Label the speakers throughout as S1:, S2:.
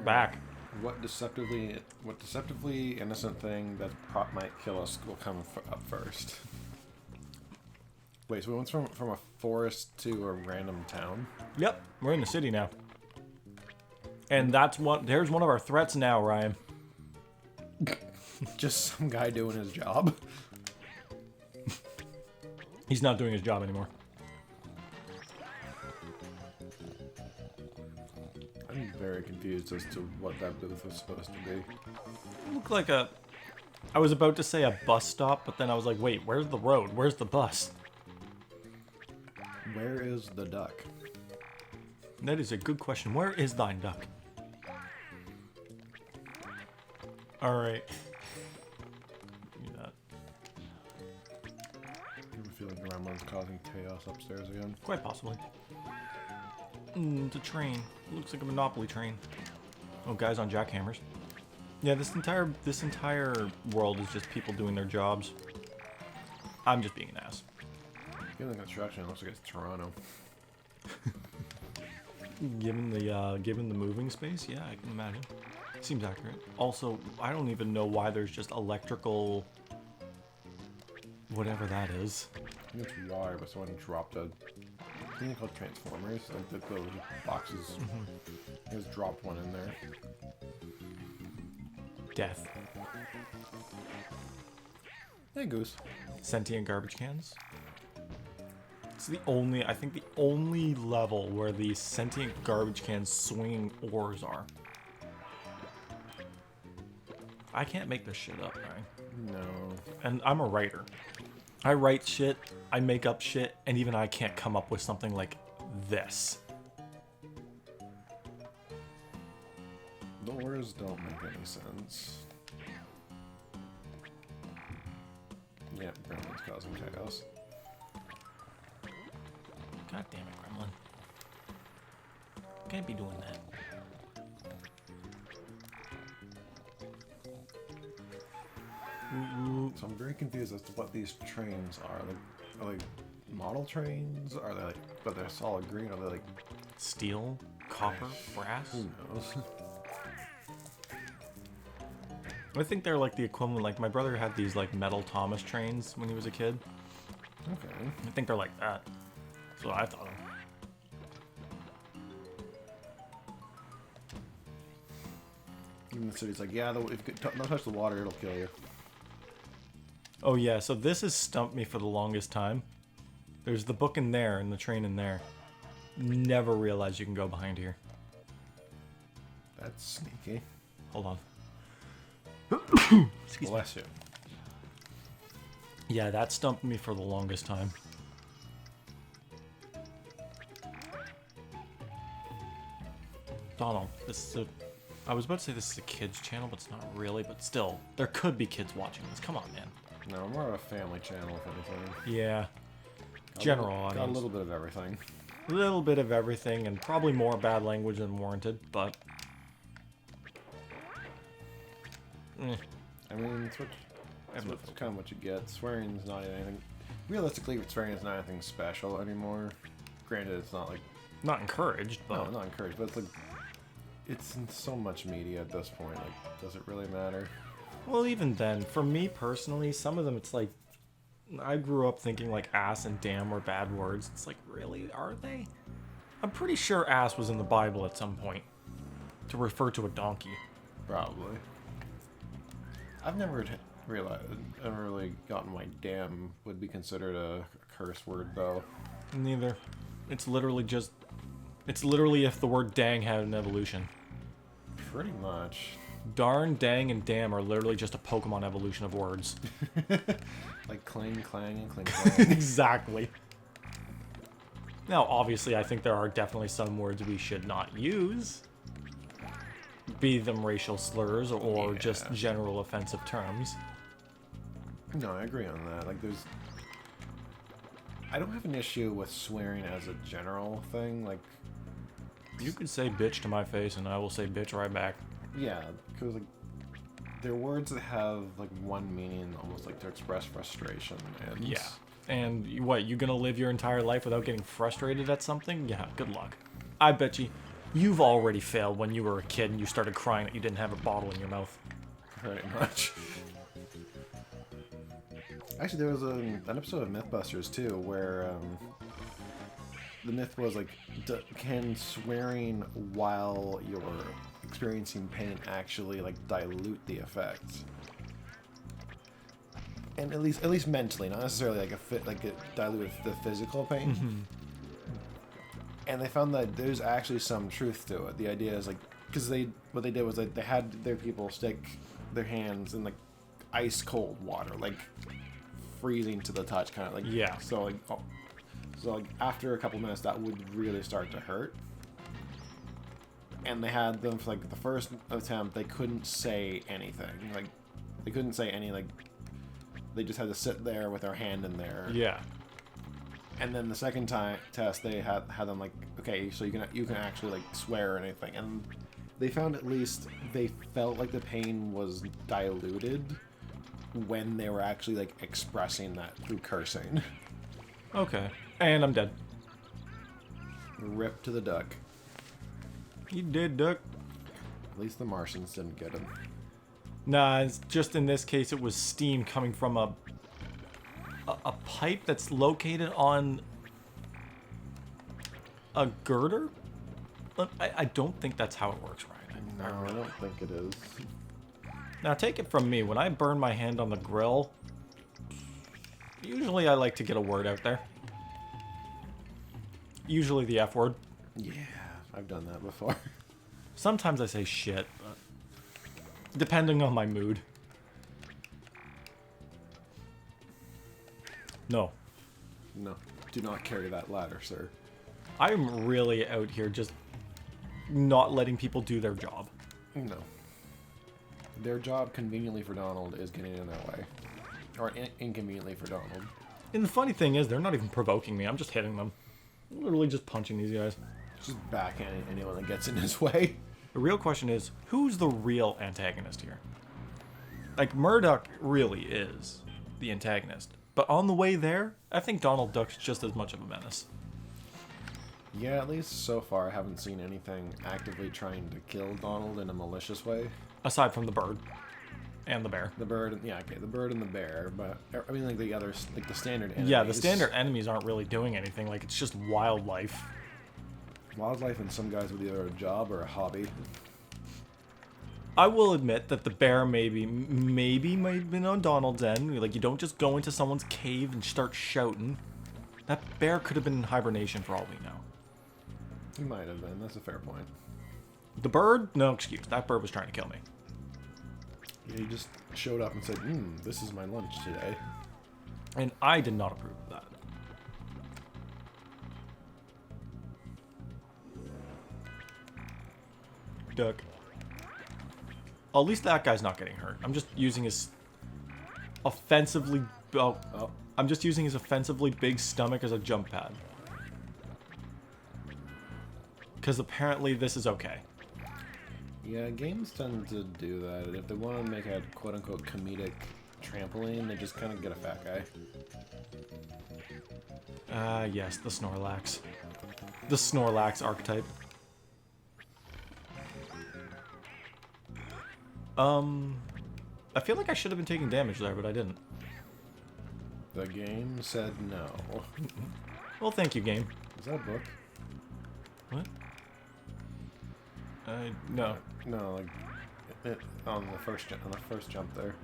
S1: We're back.
S2: What deceptively innocent thing that might kill us will come up first? Wait, so we went from a forest to a random town?
S1: Yep, we're in the city now. And there's one of our threats now, Ryan.
S2: Just some guy doing his job.
S1: He's not doing his job anymore.
S2: I'm very confused as to what that booth was supposed to be.
S1: It looked like I was about to say a bus stop, but then I was like, wait, where's the road? Where's the bus?
S2: Where is the duck?
S1: That is a good question. Where is thine duck? Alright. Do that.
S2: I have a feeling Gremlin's causing chaos upstairs again.
S1: Quite possibly. It's a train. It looks like a Monopoly train. Oh, guys on jackhammers. Yeah, this entire world is just people doing their jobs. I'm just being an ass.
S2: Given the construction, it looks like it's Toronto.
S1: Given the moving space, yeah, I can imagine. Seems accurate. Also, I don't even know why there's just electrical... whatever that is.
S2: I think it's water, but someone dropped a... I think they're called transformers, like those boxes. He just dropped one in there.
S1: Death.
S2: Hey, Goose.
S1: Sentient garbage cans. It's I think the only level where the sentient garbage can swinging oars are. I can't make this shit up, right?
S2: No.
S1: And I'm a writer. I write shit, I make up shit, and even I can't come up with something like this.
S2: The oars don't make any sense. Yeah, Gremlin's causing chaos.
S1: God damn it, Gremlin. Can't be doing that.
S2: So I'm very confused as to what these trains are. Are they model trains? Are they but they're solid green? Are they like
S1: Steel? Copper? Brass?
S2: who knows?
S1: I think they're like the equivalent, like my brother had these like metal Thomas trains when he was a kid.
S2: Okay.
S1: I think they're like that. That's what I thought of.
S2: Even the city's like, yeah, if you don't touch the water, it'll kill you.
S1: Oh yeah, so this has stumped me for the longest time. There's the book in there and the train in there. Never realized you can go behind here.
S2: That's sneaky.
S1: Hold on. Excuse me.
S2: Bless you.
S1: Yeah, that stumped me for the longest time. Donald, I was about to say this is a kid's channel, but it's not really, but still, there could be kids watching this. Come on, man.
S2: No, more of a family channel, if anything.
S1: Yeah. General audience.
S2: Got a little bit of everything.
S1: A little bit of everything, and probably more bad language than warranted, but...
S2: I mean, that's kind of what you get. Swearing's not anything... Realistically, swearing is not anything special anymore. Granted, it's not like...
S1: Not encouraged, but...
S2: No, not encouraged, but it's like... It's in so much media at this point, like, does it really matter?
S1: Well, even then, for me personally, some of them it's like... I grew up thinking like ass and damn were bad words. It's like, really? Are they? I'm pretty sure ass was in the Bible at some point. To refer to a donkey.
S2: Probably. I've never really gotten why damn would be considered a curse word, though.
S1: Neither. It's literally if the word dang had an evolution.
S2: Pretty much.
S1: Darn, dang, and damn are literally just a Pokemon evolution of words.
S2: Like clang, clang, and cling, clang.
S1: Exactly. Now, obviously, I think there are definitely some words we should not use. Be them racial slurs or just general offensive terms.
S2: No, I agree on that. Like, I don't have an issue with swearing as a general thing. Like,
S1: you could say bitch to my face and I will say bitch right back.
S2: Yeah, because like they're words that have like one meaning, almost like to express frustration. And
S1: yeah, and you gonna live your entire life without getting frustrated at something? Yeah, good luck. I bet you. You've already failed when you were a kid and you started crying that you didn't have a bottle in your mouth.
S2: Pretty much. Actually, there was an episode of Mythbusters too, where the myth was like, can swearing while you're experiencing pain actually like dilute the effects? And at least mentally, not necessarily like it diluted the physical pain.
S1: Mm-hmm.
S2: And they found that there's actually some truth to it. The idea is like, because what they did was like they had their people stick their hands in like ice cold water, like freezing to the touch, kind of like,
S1: yeah.
S2: So like after a couple minutes, that would really start to hurt. And they had them for like the first attempt, they couldn't say anything, like they couldn't say any like. They just had to sit there with their hand in there.
S1: Yeah.
S2: And then the second time test, they had them like, okay, so you can actually like swear or anything, and they found at least they felt like the pain was diluted when they were actually like expressing that through cursing.
S1: Okay. And I'm dead.
S2: Rip to the duck.
S1: You did, duck.
S2: At least the Martians didn't get him.
S1: Nah, it's just in this case it was steam coming from a pipe that's located on a girder? I don't think that's how it works, Ryan.
S2: No, I don't think it is.
S1: Now take it from me, when I burn my hand on the grill, usually I like to get a word out there. Usually the F word.
S2: Yeah, I've done that before.
S1: Sometimes I say shit, but depending on my mood. No.
S2: No, do not carry that ladder, sir.
S1: I'm really out here just not letting people do their job.
S2: No. Their job, conveniently for Donald, is getting in their way. Or inconveniently for Donald.
S1: And the funny thing is, they're not even provoking me. I'm just hitting them. Literally just punching these guys.
S2: Just backhanding anyone that gets in his way.
S1: The real question is, who's the real antagonist here? Like, Murdoch really is the antagonist. But on the way there, I think Donald Duck's just as much of a menace.
S2: Yeah, at least so far I haven't seen anything actively trying to kill Donald in a malicious way.
S1: Aside from the bird. And the bear.
S2: The bird, yeah, okay, the bird and the bear, but I mean like the others, like the standard enemies.
S1: Yeah, the standard enemies aren't really doing anything. Like, it's just wildlife.
S2: Wildlife and some guys with either a job or a hobby.
S1: I will admit that the bear maybe might have been on Donald's end. Like, you don't just go into someone's cave and start shouting. That bear could have been in hibernation for all we know.
S2: He might have been, that's a fair point.
S1: The bird? No excuse. That bird was trying to kill me.
S2: Yeah, he just showed up and said, this is my lunch today.
S1: And I did not approve of that. Duck. Oh, at least that guy's not getting hurt. I'm just using his offensively... I'm just using his offensively big stomach as a jump pad. Because apparently this is okay.
S2: Yeah, games tend to do that. If they want to make a quote-unquote comedic trampoline, they just kind of get a fat guy.
S1: Yes, the Snorlax. The Snorlax archetype. I feel like I should have been taking damage there, but I didn't.
S2: The game said no.
S1: Well, thank you, game.
S2: Is that a book?
S1: What? No.
S2: No, like on the first jump there.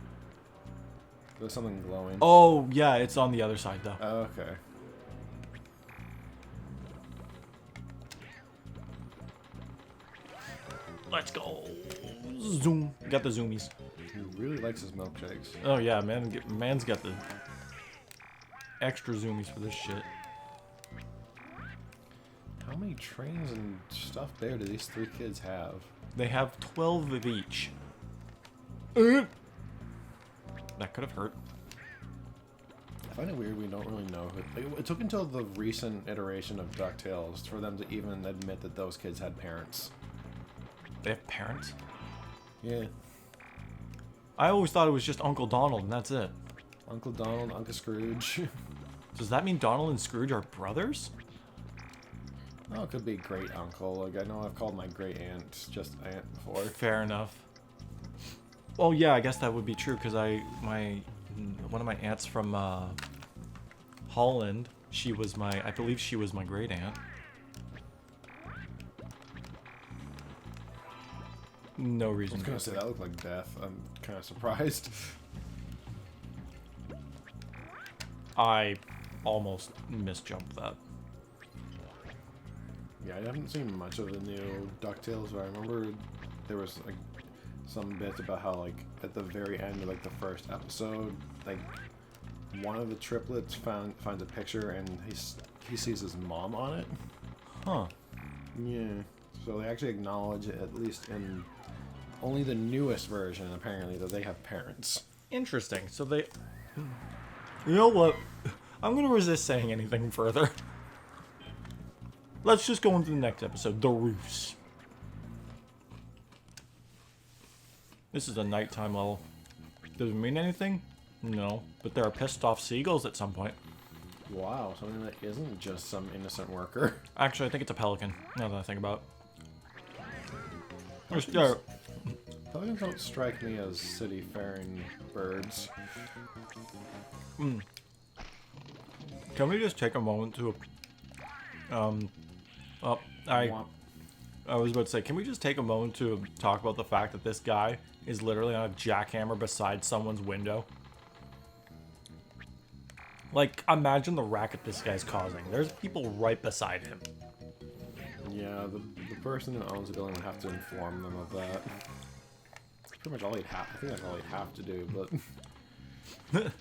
S2: There's something glowing.
S1: Oh, yeah, it's on the other side, though.
S2: Oh, okay.
S1: Let's go. Zoom. Got the zoomies.
S2: He really likes his milkshakes.
S1: Oh, yeah, man. Man's got the extra zoomies for this shit.
S2: How many trains and stuff there do these three kids have?
S1: They have 12 of each. That could have hurt.
S2: I find it weird we don't really know who... Like, it took until the recent iteration of DuckTales for them to even admit that those kids had parents.
S1: They have parents?
S2: Yeah.
S1: I always thought it was just Uncle Donald, and that's it.
S2: Uncle Donald, Uncle Scrooge.
S1: Does that mean Donald and Scrooge are brothers?
S2: Oh, it could be great uncle. Like, I know I've called my great aunt just aunt before.
S1: Fair enough. Well, yeah, I guess that would be true because one of my aunts from Holland, I believe she was my great aunt. No reason.
S2: I was gonna say that looked like death. I'm kind of surprised.
S1: I almost misjumped that.
S2: Yeah, I haven't seen much of the new DuckTales, but I remember there was like some bits about how like at the very end of like the first episode, like one of the triplets finds a picture and he sees his mom on it.
S1: Huh.
S2: Yeah. So they actually acknowledge it, at least in only the newest version, apparently, that they have parents.
S1: Interesting. So they... You know what? I'm going to resist saying anything further. Let's just go into the next episode. The Roofs. This is a nighttime level. Does it mean anything? No. But there are pissed off seagulls at some point.
S2: Wow, something that isn't just some innocent worker.
S1: Actually, I think it's a pelican, now that I think about it.
S2: Pelicans don't strike me as city-faring birds.
S1: Can we just take a moment to... I was about to say, can we just take a moment to talk about the fact that this guy is literally on a jackhammer beside someone's window? Like, imagine the racket this guy's causing. There's people right beside him.
S2: Yeah, the person who owns the building would have to inform them of that. That's pretty much all he'd have. I think that's all he'd have to do, but...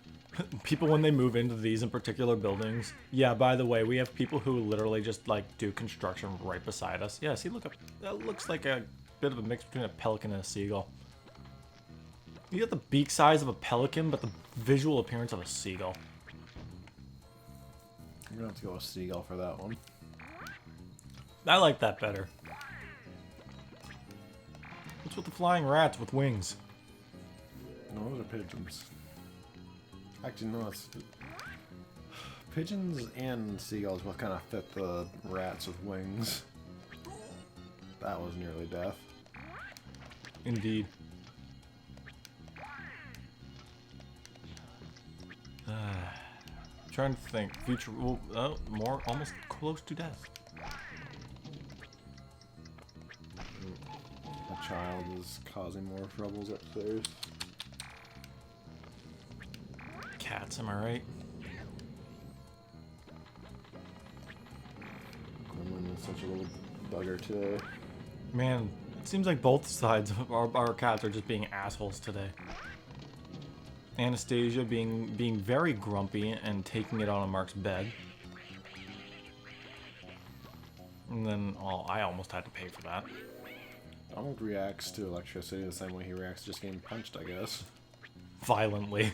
S1: People, when they move into these in particular buildings... Yeah, by the way, we have people who literally just, like, do construction right beside us. Yeah, see, look up. That looks like a bit of a mix between a pelican and a seagull. You got the beak size of a pelican, but the visual appearance of a seagull.
S2: You're gonna have to go with seagull for that one.
S1: I like that better. What's with the flying rats with wings?
S2: No, those are pigeons. Actually, no, it's... Pigeons and seagulls will kind of fit the rats with wings. That was nearly death.
S1: Indeed. Trying to think. Future... Well, more... Almost close to death.
S2: A child is causing more troubles upstairs.
S1: Cats, am I right?
S2: Gremlin is such a little bugger today.
S1: Man, it seems like both sides of our cats are just being assholes today. Anastasia being very grumpy and taking it on Mark's bed. And then, oh, I almost had to pay for that.
S2: Donald reacts to electricity the same way he reacts to just getting punched, I guess.
S1: Violently.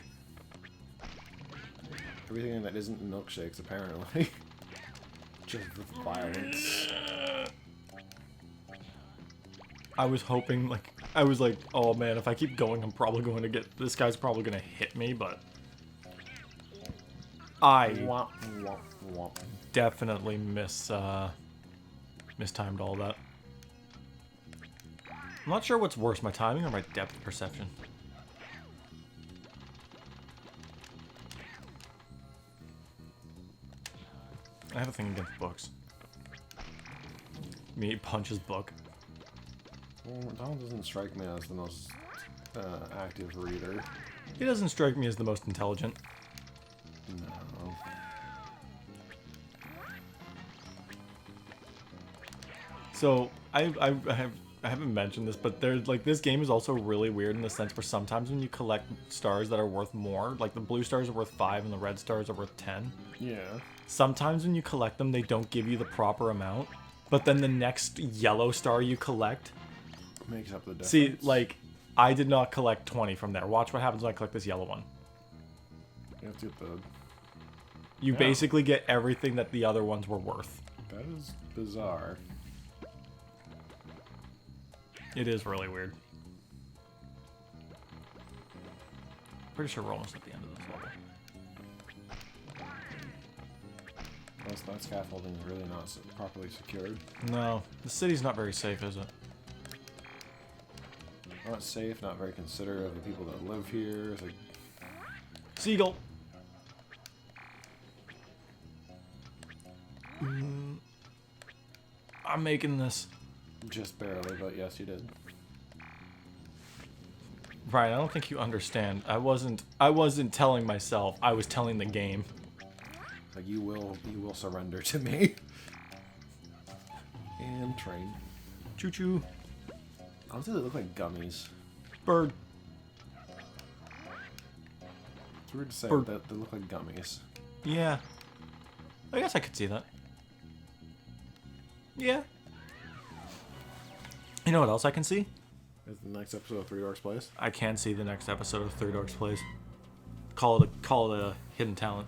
S2: Everything that isn't milkshakes, apparently. Just with violence.
S1: I was hoping, like, I was like, oh man, if I keep going, I'm probably going to get, this guy's probably going to hit me, but I
S2: Womp, womp, womp.
S1: definitely mistimed all that. I'm not sure what's worse, my timing or my depth perception. I have a thing against books. Me punches book.
S2: Well, Donald doesn't strike me as the most active reader.
S1: He doesn't strike me as the most intelligent.
S2: No.
S1: So I haven't mentioned this, but there's like this game is also really weird in the sense where sometimes when you collect stars that are worth more, like the blue stars are worth 5 and the red stars are worth 10.
S2: Yeah.
S1: Sometimes when you collect them, they don't give you the proper amount, but then the next yellow star you collect
S2: Makes up the difference.
S1: See, like, I did not collect 20 from there. Watch what happens when I collect this yellow one.
S2: You have to get the...
S1: You basically get everything that the other ones were worth.
S2: That is bizarre.
S1: It is really weird. Pretty sure we're almost at the end of this level.
S2: Plus, that scaffolding is really not properly secured.
S1: No, the city's not very safe, is it?
S2: Not safe, not very considerate of the people that live here. It's like,
S1: Seagull! I'm making this.
S2: just barely, but yes, you did.
S1: Right, I don't think you understand. I wasn't telling myself, I was telling the game.
S2: Like, you will surrender to me. And train.
S1: Choo-choo.
S2: Honestly, they look like gummies.
S1: Bird.
S2: It's weird to say,
S1: Bird.
S2: but they look like gummies.
S1: Yeah. I guess I could see that. Yeah. You know what else I can see?
S2: It's the next episode of Three Dorks Place.
S1: I can see the next episode of Three Dorks Plays. Call it a hidden talent.